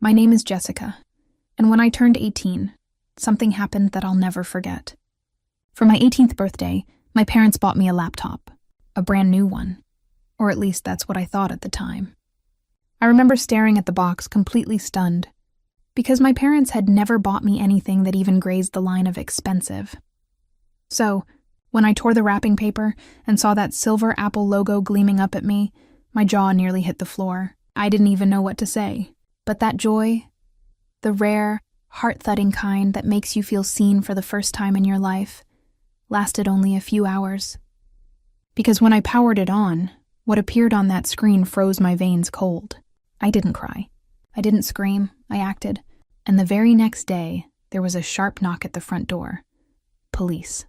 My name is Jessica, and when I turned 18, something happened that I'll never forget. For my 18th birthday, my parents bought me a laptop, a brand new one, or at least that's what I thought at the time. I remember staring at the box completely stunned, because my parents had never bought me anything that even grazed the line of expensive. So, when I tore the wrapping paper and saw that silver Apple logo gleaming up at me, my jaw nearly hit the floor. I didn't even know what to say. But that joy, the rare, heart-thudding kind that makes you feel seen for the first time in your life, lasted only a few hours. Because when I powered it on, what appeared on that screen froze my veins cold. I didn't cry. I didn't scream. I acted. And the very next day, there was a sharp knock at the front door. Police.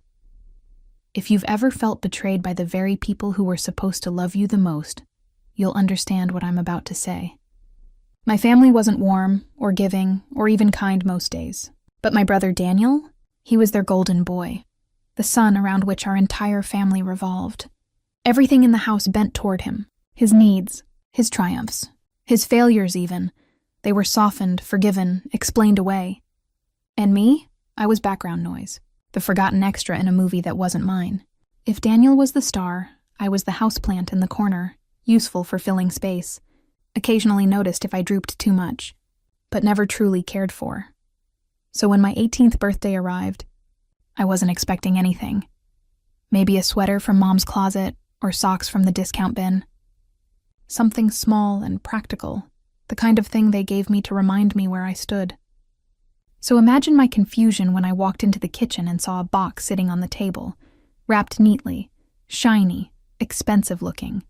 If you've ever felt betrayed by the very people who were supposed to love you the most, you'll understand what I'm about to say. My family wasn't warm, or giving, or even kind most days. But my brother Daniel, he was their golden boy, the sun around which our entire family revolved. Everything in the house bent toward him, his needs, his triumphs, his failures even. They were softened, forgiven, explained away. And me? I was background noise, the forgotten extra in a movie that wasn't mine. If Daniel was the star, I was the houseplant in the corner, useful for filling space, occasionally noticed if I drooped too much, but never truly cared for. So when my 18th birthday arrived, I wasn't expecting anything. Maybe a sweater from Mom's closet, or socks from the discount bin. Something small and practical, the kind of thing they gave me to remind me where I stood. So imagine my confusion when I walked into the kitchen and saw a box sitting on the table, wrapped neatly, shiny, expensive looking.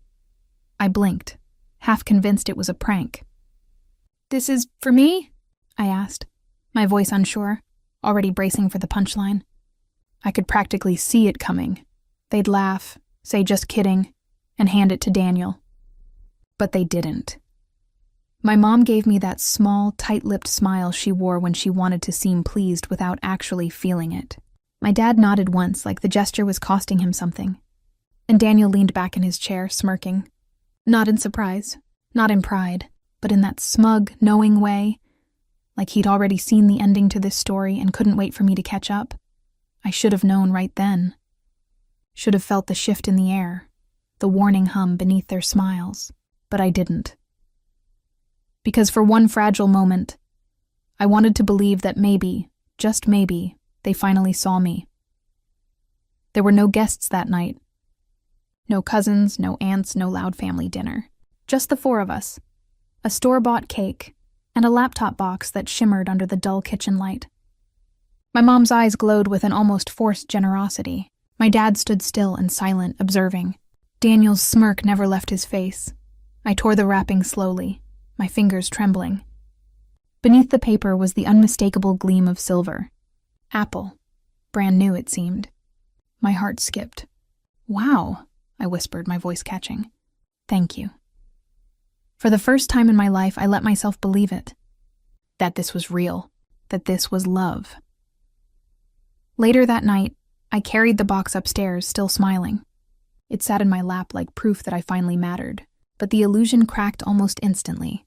I blinked, half convinced it was a prank. "This is for me?" I asked, my voice unsure, already bracing for the punchline. I could practically see it coming. They'd laugh, say just kidding, and hand it to Daniel. But they didn't. My mom gave me that small, tight-lipped smile she wore when she wanted to seem pleased without actually feeling it. My dad nodded once, like the gesture was costing him something. And Daniel leaned back in his chair, smirking. Not in surprise, not in pride, but in that smug, knowing way, like he'd already seen the ending to this story and couldn't wait for me to catch up. I should have known right then. Should have felt the shift in the air, the warning hum beneath their smiles, but I didn't. Because for one fragile moment, I wanted to believe that maybe, just maybe, they finally saw me. There were no guests that night. No cousins, no aunts, no loud family dinner. Just the four of us. A store-bought cake, and a laptop box that shimmered under the dull kitchen light. My mom's eyes glowed with an almost forced generosity. My dad stood still and silent, observing. Daniel's smirk never left his face. I tore the wrapping slowly, my fingers trembling. Beneath the paper was the unmistakable gleam of silver. Apple. Brand new, it seemed. My heart skipped. "Wow," I whispered, my voice catching. "Thank you." For the first time in my life, I let myself believe it. That this was real. That this was love. Later that night, I carried the box upstairs, still smiling. It sat in my lap like proof that I finally mattered, but the illusion cracked almost instantly.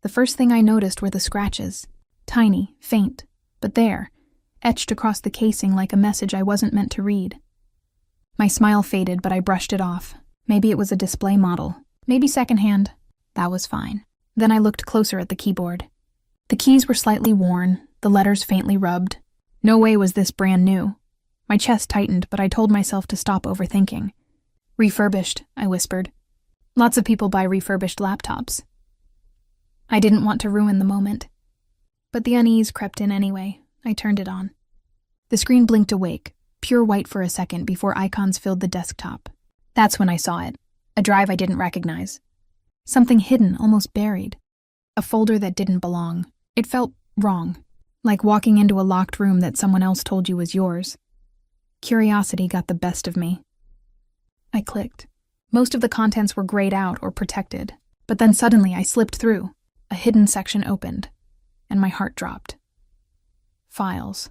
The first thing I noticed were the scratches. Tiny, faint, but there, etched across the casing like a message I wasn't meant to read. My smile faded, but I brushed it off. Maybe it was a display model. Maybe secondhand. That was fine. Then I looked closer at the keyboard. The keys were slightly worn, the letters faintly rubbed. No way was this brand new. My chest tightened, but I told myself to stop overthinking. "Refurbished," I whispered. "Lots of people buy refurbished laptops." I didn't want to ruin the moment. But the unease crept in anyway. I turned it on. The screen blinked awake, pure white for a second before icons filled the desktop. That's when I saw it. A drive I didn't recognize. Something hidden, almost buried. A folder that didn't belong. It felt wrong, like walking into a locked room that someone else told you was yours. Curiosity got the best of me. I clicked. Most of the contents were grayed out or protected, but then suddenly I slipped through. A hidden section opened, and my heart dropped. Files.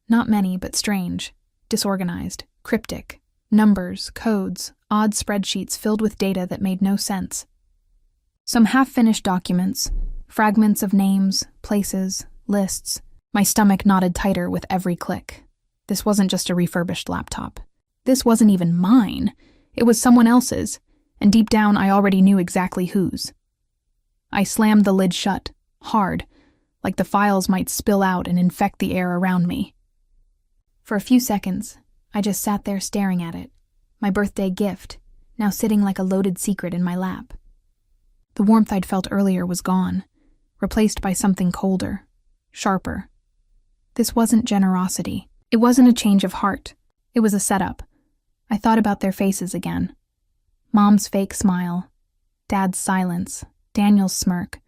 Not many, but strange, disorganized, cryptic, numbers, codes, odd spreadsheets filled with data that made no sense. Some half-finished documents, Fragments of names, places, lists. My stomach knotted tighter with every click. This wasn't just a refurbished laptop. This wasn't even mine. It was someone else's, and deep down I already knew exactly whose. I slammed the lid shut, hard, like the files might spill out and infect the air around me. For a few seconds, I just sat there staring at it, my birthday gift, now sitting like a loaded secret in my lap. The warmth I'd felt earlier was gone, replaced by something colder, sharper. This wasn't generosity. It wasn't a change of heart. It was a setup. I thought about their faces again. Mom's fake smile, Dad's silence, Daniel's smirk.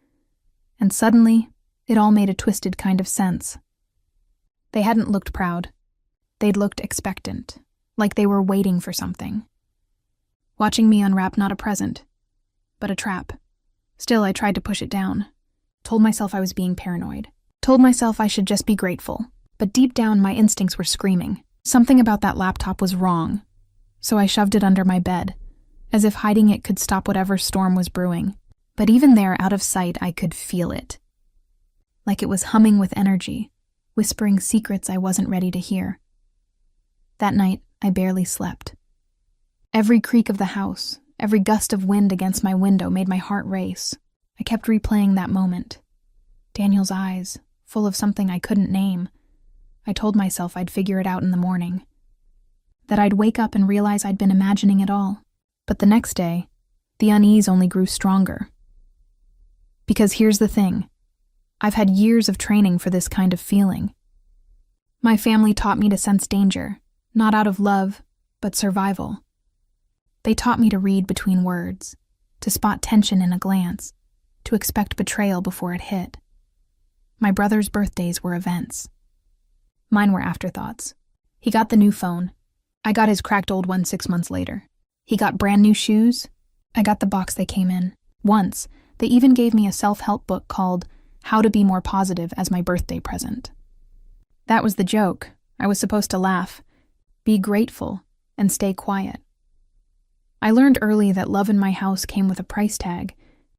And suddenly, it all made a twisted kind of sense. They hadn't looked proud. They'd looked expectant, like they were waiting for something. Watching me unwrap not a present, but a trap. Still, I tried to push it down. Told myself I was being paranoid. Told myself I should just be grateful. But deep down, my instincts were screaming. Something about that laptop was wrong. So I shoved it under my bed, as if hiding it could stop whatever storm was brewing. But even there, out of sight, I could feel it. Like it was humming with energy, whispering secrets I wasn't ready to hear. That night, I barely slept. Every creak of the house, every gust of wind against my window made my heart race. I kept replaying that moment. Daniel's eyes, full of something I couldn't name. I told myself I'd figure it out in the morning. That I'd wake up and realize I'd been imagining it all. But the next day, the unease only grew stronger. Because here's the thing. I've had years of training for this kind of feeling. My family taught me to sense danger, not out of love, but survival. They taught me to read between words, to spot tension in a glance, to expect betrayal before it hit. My brother's birthdays were events. Mine were afterthoughts. He got the new phone. I got his cracked old one 6 months later. He got brand new shoes. I got the box they came in. Once, they even gave me a self-help book called How to Be More Positive as my birthday present. That was the joke. I was supposed to laugh, be grateful, and stay quiet. I learned early that love in my house came with a price tag,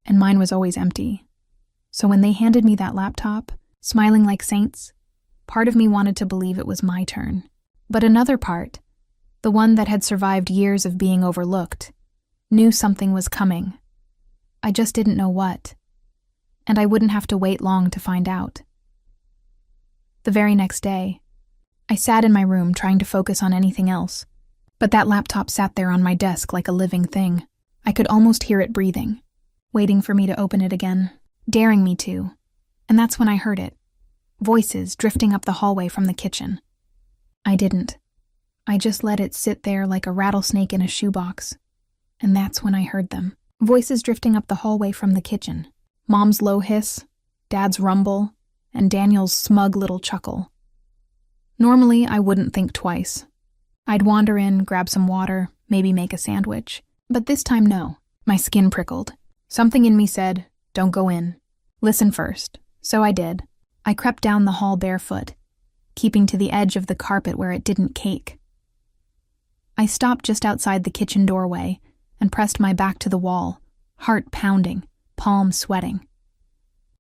and mine was always empty. So when they handed me that laptop, smiling like saints, part of me wanted to believe it was my turn. But another part, the one that had survived years of being overlooked, knew something was coming. I just didn't know what. And I wouldn't have to wait long to find out. The very next day, I sat in my room trying to focus on anything else. But that laptop sat there on my desk like a living thing. I could almost hear it breathing, waiting for me to open it again, daring me to. And that's when I heard it. Voices drifting up the hallway from the kitchen. I didn't. I just let it sit there like a rattlesnake in a shoebox. And that's when I heard them. Voices drifting up the hallway from the kitchen. Mom's low hiss, Dad's rumble, and Daniel's smug little chuckle. Normally, I wouldn't think twice. I'd wander in, grab some water, maybe make a sandwich. But this time, no. My skin prickled. Something in me said, don't go in. Listen first. So I did. I crept down the hall barefoot, keeping to the edge of the carpet where it didn't cake. I stopped just outside the kitchen doorway and pressed my back to the wall, heart pounding, palms sweating.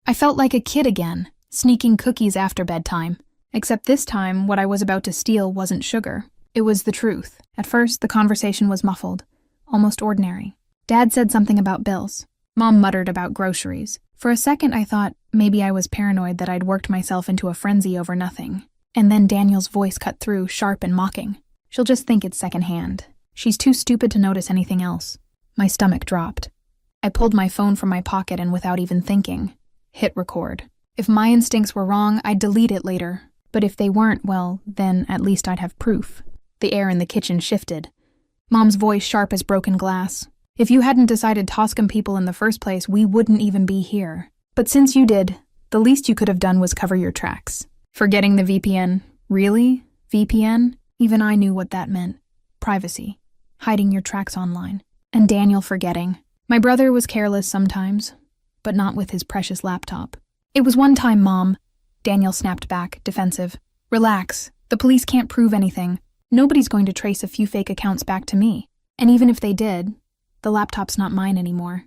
I felt like a kid again, sneaking cookies after bedtime, except this time what I was about to steal wasn't sugar. It was the truth. At first, the conversation was muffled, almost ordinary. Dad said something about bills. Mom muttered about groceries. For a second, I thought maybe I was paranoid that I'd worked myself into a frenzy over nothing. And then Daniel's voice cut through, sharp and mocking. She'll just think it's secondhand. She's too stupid to notice anything else. My stomach dropped. I pulled my phone from my pocket and without even thinking, hit record. If my instincts were wrong, I'd delete it later. But if they weren't, well, then at least I'd have proof. The air in the kitchen shifted. Mom's voice sharp as broken glass. If you hadn't decided Toscom people in the first place, we wouldn't even be here. But since you did, the least you could have done was cover your tracks. Forgetting the VPN. Really? VPN? Even I knew what that meant. Privacy. Hiding your tracks online. And Daniel forgetting. My brother was careless sometimes, but not with his precious laptop. It was one time, Mom. Daniel snapped back, defensive. Relax. The police can't prove anything. Nobody's going to trace a few fake accounts back to me. And even if they did, the laptop's not mine anymore.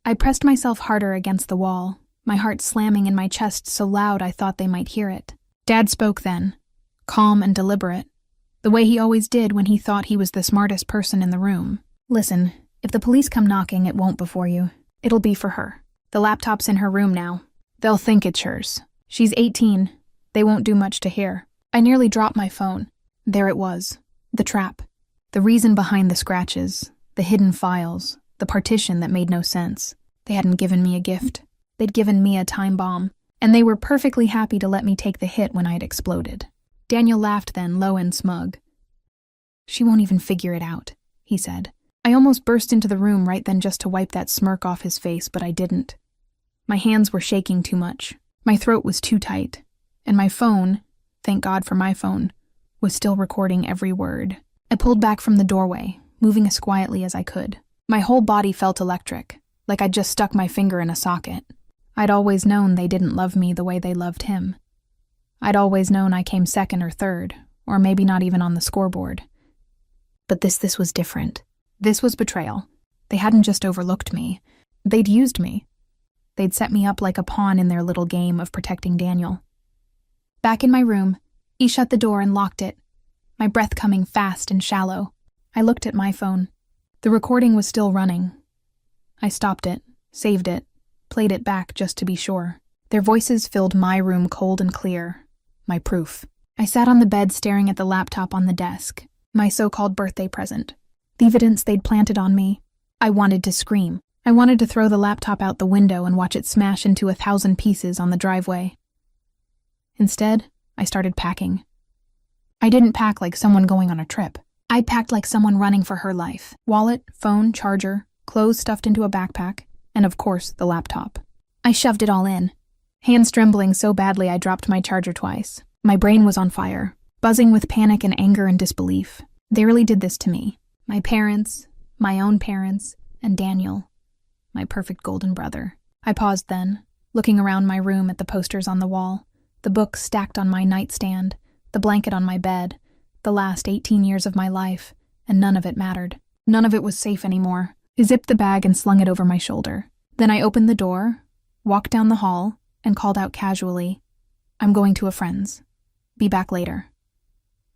I pressed myself harder against the wall, my heart slamming in my chest so loud I thought they might hear it. Dad spoke then, calm and deliberate, the way he always did when he thought he was the smartest person in the room. "Listen, if the police come knocking, it won't before you. It'll be for her. The laptop's in her room now. They'll think it's hers. She's 18. They won't do much to hear." I nearly dropped my phone. There it was. The trap. The reason behind the scratches. The hidden files. The partition that made no sense. They hadn't given me a gift. They'd given me a time bomb. And they were perfectly happy to let me take the hit when I'd exploded. Daniel laughed then, low and smug. "She won't even figure it out," he said. I almost burst into the room right then just to wipe that smirk off his face, but I didn't. My hands were shaking too much. My throat was too tight. And my phone, thank God for my phone, was still recording every word. I pulled back from the doorway, moving as quietly as I could. My whole body felt electric, like I'd just stuck my finger in a socket. I'd always known they didn't love me the way they loved him. I'd always known I came second or third, or maybe not even on the scoreboard. But this was different. This was betrayal. They hadn't just overlooked me. They'd used me. They'd set me up like a pawn in their little game of protecting Daniel. Back in my room, he shut the door and locked it, my breath coming fast and shallow. I looked at my phone. The recording was still running. I stopped it, saved it, played it back just to be sure. Their voices filled my room cold and clear. My proof. I sat on the bed staring at the laptop on the desk, my so-called birthday present. The evidence they'd planted on me. I wanted to scream. I wanted to throw the laptop out the window and watch it smash into 1,000 pieces on the driveway. Instead, I started packing. I didn't pack like someone going on a trip. I packed like someone running for her life. Wallet, phone, charger, clothes stuffed into a backpack, and of course, the laptop. I shoved it all in, hands trembling so badly I dropped my charger twice. My brain was on fire, buzzing with panic and anger and disbelief. They really did this to me. My parents, my own parents, and Daniel, my perfect golden brother. I paused then, looking around my room at the posters on the wall, the books stacked on my nightstand, the blanket on my bed, the last 18 years of my life, and none of it mattered. None of it was safe anymore. I zipped the bag and slung it over my shoulder. Then I opened the door, walked down the hall, and called out casually, "I'm going to a friend's. Be back later."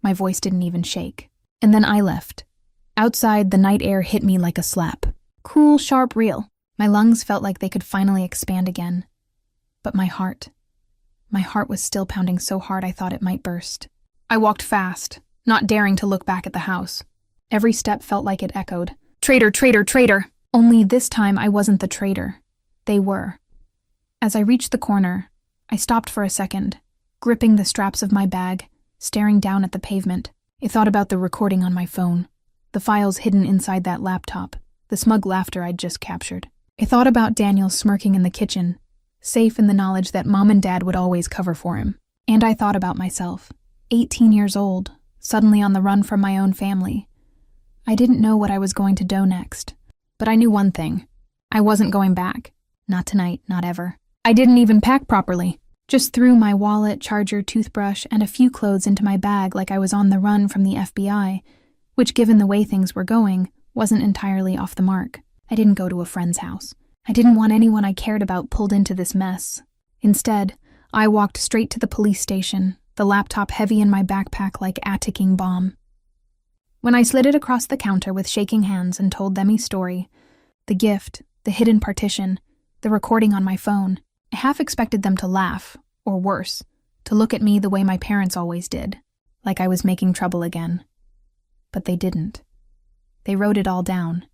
My voice didn't even shake. And then I left. Outside, the night air hit me like a slap. Cool, sharp, real. My lungs felt like they could finally expand again. But my heart was still pounding so hard I thought it might burst. I walked fast, not daring to look back at the house. Every step felt like it echoed. "Traitor, traitor, traitor!" Only this time I wasn't the traitor. They were. As I reached the corner, I stopped for a second, gripping the straps of my bag, staring down at the pavement. I thought about the recording on my phone, the files hidden inside that laptop, the smug laughter I'd just captured. I thought about Daniel smirking in the kitchen, safe in the knowledge that Mom and Dad would always cover for him. And I thought about myself, 18 years old, suddenly on the run from my own family. I didn't know what I was going to do next, but I knew one thing. I wasn't going back. Not tonight, not ever. I didn't even pack properly. Just threw my wallet, charger, toothbrush, and a few clothes into my bag like I was on the run from the FBI, which, given the way things were going, wasn't entirely off the mark. I didn't go to a friend's house. I didn't want anyone I cared about pulled into this mess. Instead, I walked straight to the police station, the laptop heavy in my backpack like a ticking bomb. When I slid it across the counter with shaking hands and told them my story, the gift, the hidden partition, the recording on my phone, I half expected them to laugh, or worse, to look at me the way my parents always did, like I was making trouble again. But they didn't. They wrote it all down,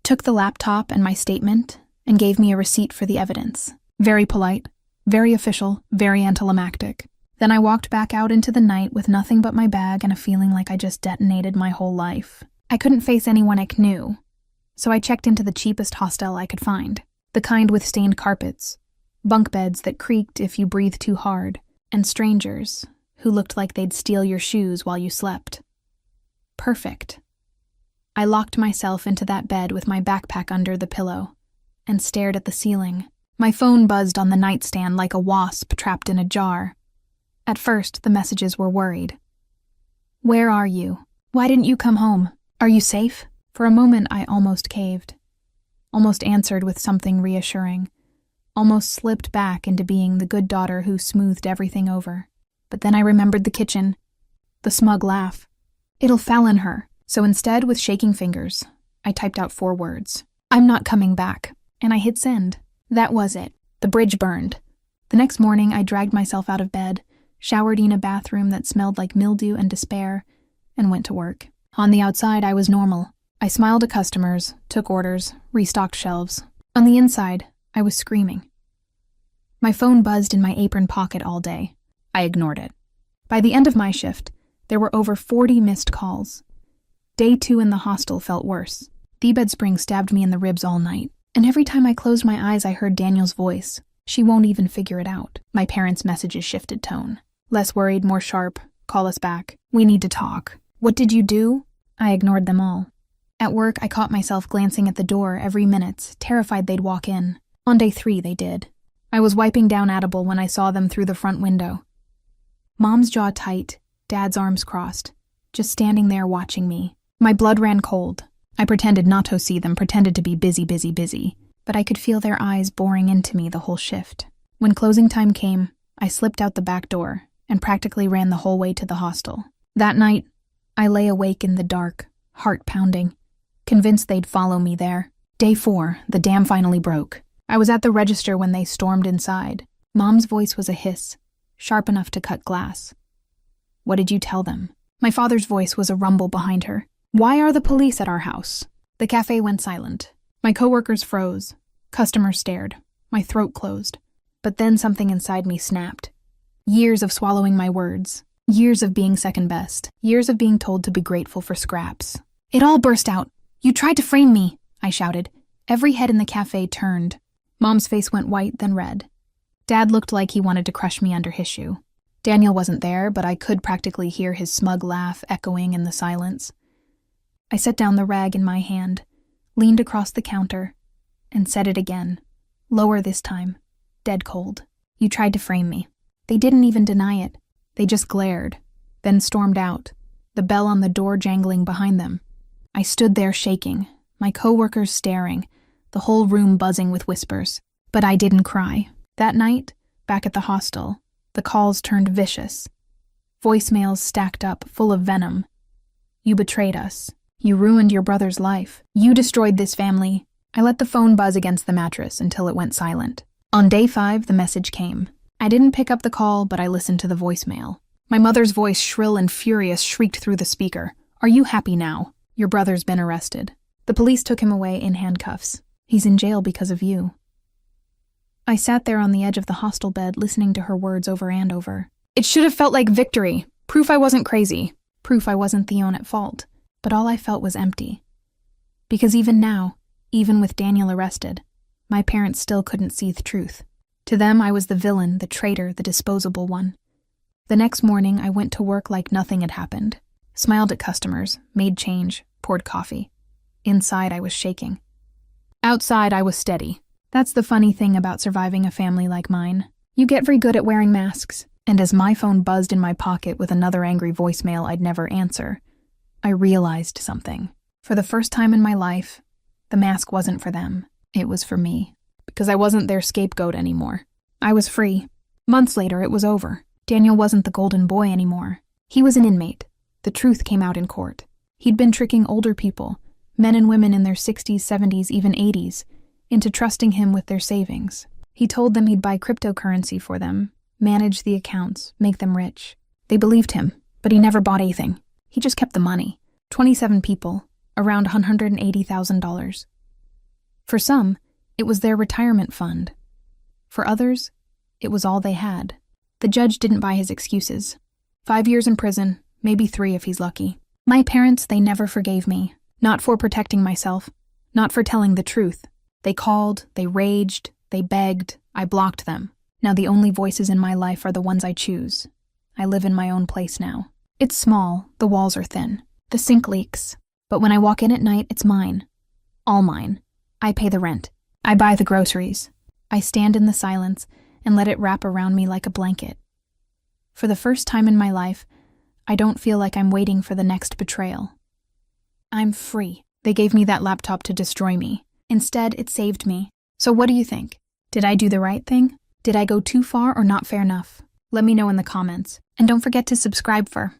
took the laptop and my statement, and gave me a receipt for the evidence. Very polite, very official, very anticlimactic. Then I walked back out into the night with nothing but my bag and a feeling like I just detonated my whole life. I couldn't face anyone I knew, so I checked into the cheapest hostel I could find, the kind with stained carpets, bunk beds that creaked if you breathed too hard, and strangers who looked like they'd steal your shoes while you slept. Perfect. I locked myself into that bed with my backpack under the pillow and stared at the ceiling. My phone buzzed on the nightstand like a wasp trapped in a jar. At first, the messages were worried. "Where are you? Why didn't you come home? Are you safe?" For a moment, I almost caved. almost answered with something reassuring, almost slipped back into being the good daughter who smoothed everything over. But then I remembered the kitchen, the smug laugh. It'll Fallon her. So instead, with shaking fingers, I typed out 4 words. I'm not coming back. And I hit send. That was it. The bridge burned. The next morning, I dragged myself out of bed, showered in a bathroom that smelled like mildew and despair, and went to work. On the outside, I was normal. I smiled at customers, took orders, restocked shelves. On the inside, I was screaming. My phone buzzed in my apron pocket all day. I ignored it. By the end of my shift, there were over 40 missed calls. Day 2 in the hostel felt worse. The bed spring stabbed me in the ribs all night, and every time I closed my eyes I heard Daniel's voice. She won't even figure it out. My parents' messages shifted tone. Less worried, more sharp. Call us back. We need to talk. What did you do? I ignored them all. At work, I caught myself glancing at the door every minute, terrified they'd walk in. On day 3, they did. I was wiping down Edible when I saw them through the front window. Mom's jaw tight, Dad's arms crossed, just standing there watching me. My blood ran cold. I pretended not to see them, pretended to be busy, but I could feel their eyes boring into me the whole shift. When closing time came, I slipped out the back door and practically ran the whole way to the hostel. That night, I lay awake in the dark, heart pounding, convinced they'd follow me there. Day 4, the dam finally broke. I was at the register when they stormed inside. Mom's voice was a hiss, sharp enough to cut glass. What did you tell them? My father's voice was a rumble behind her. Why are the police at our house? The cafe went silent. My coworkers froze. Customers stared. My throat closed. But then something inside me snapped. Years of swallowing my words. Years of being second best. Years of being told to be grateful for scraps. It all burst out. You tried to frame me, I shouted. Every head in the cafe turned. Mom's face went white, then red. Dad looked like he wanted to crush me under his shoe. Daniel wasn't there, but I could practically hear his smug laugh echoing in the silence. I set down the rag in my hand, leaned across the counter, and said it again, lower this time, dead cold. You tried to frame me. They didn't even deny it. They just glared, then stormed out, the bell on the door jangling behind them. I stood there shaking, my coworkers staring, the whole room buzzing with whispers. But I didn't cry. That night, back at the hostel, the calls turned vicious. Voicemails stacked up, full of venom. You betrayed us. You ruined your brother's life. You destroyed this family. I let the phone buzz against the mattress until it went silent. On day 5, the message came. I didn't pick up the call, but I listened to the voicemail. My mother's voice, shrill and furious, shrieked through the speaker. Are you happy now? Your brother's been arrested. The police took him away in handcuffs. He's in jail because of you. I sat there on the edge of the hostel bed, listening to her words over and over. It should have felt like victory. Proof I wasn't crazy. Proof I wasn't the one at fault. But all I felt was empty. Because even now, even with Daniel arrested, my parents still couldn't see the truth. To them, I was the villain, the traitor, the disposable one. The next morning, I went to work like nothing had happened. Smiled at customers, made change, poured coffee. Inside, I was shaking. Outside, I was steady. That's the funny thing about surviving a family like mine. You get very good at wearing masks. And as my phone buzzed in my pocket with another angry voicemail I'd never answer, I realized something. For the first time in my life, the mask wasn't for them. It was for me. Because I wasn't their scapegoat anymore. I was free. Months later, it was over. Daniel wasn't the golden boy anymore. He was an inmate. The truth came out in court. He'd been tricking older people, men and women in their 60s, 70s, even 80s, into trusting him with their savings. He told them he'd buy cryptocurrency for them, manage the accounts, make them rich. They believed him, but he never bought anything. He just kept the money. 27 people, around $180,000. For some, it was their retirement fund. For others, it was all they had. The judge didn't buy his excuses. 5 years in prison, maybe 3 if he's lucky. My parents, they never forgave me. Not for protecting myself, not for telling the truth. They called, they raged, they begged, I blocked them. Now the only voices in my life are the ones I choose. I live in my own place now. It's small, the walls are thin, the sink leaks. But when I walk in at night, it's mine. All mine. I pay the rent. I buy the groceries. I stand in the silence and let it wrap around me like a blanket. For the first time in my life, I don't feel like I'm waiting for the next betrayal. I'm free. They gave me that laptop to destroy me. Instead, it saved me. So what do you think? Did I do the right thing? Did I go too far or not fair enough? Let me know in the comments. And don't forget to subscribe for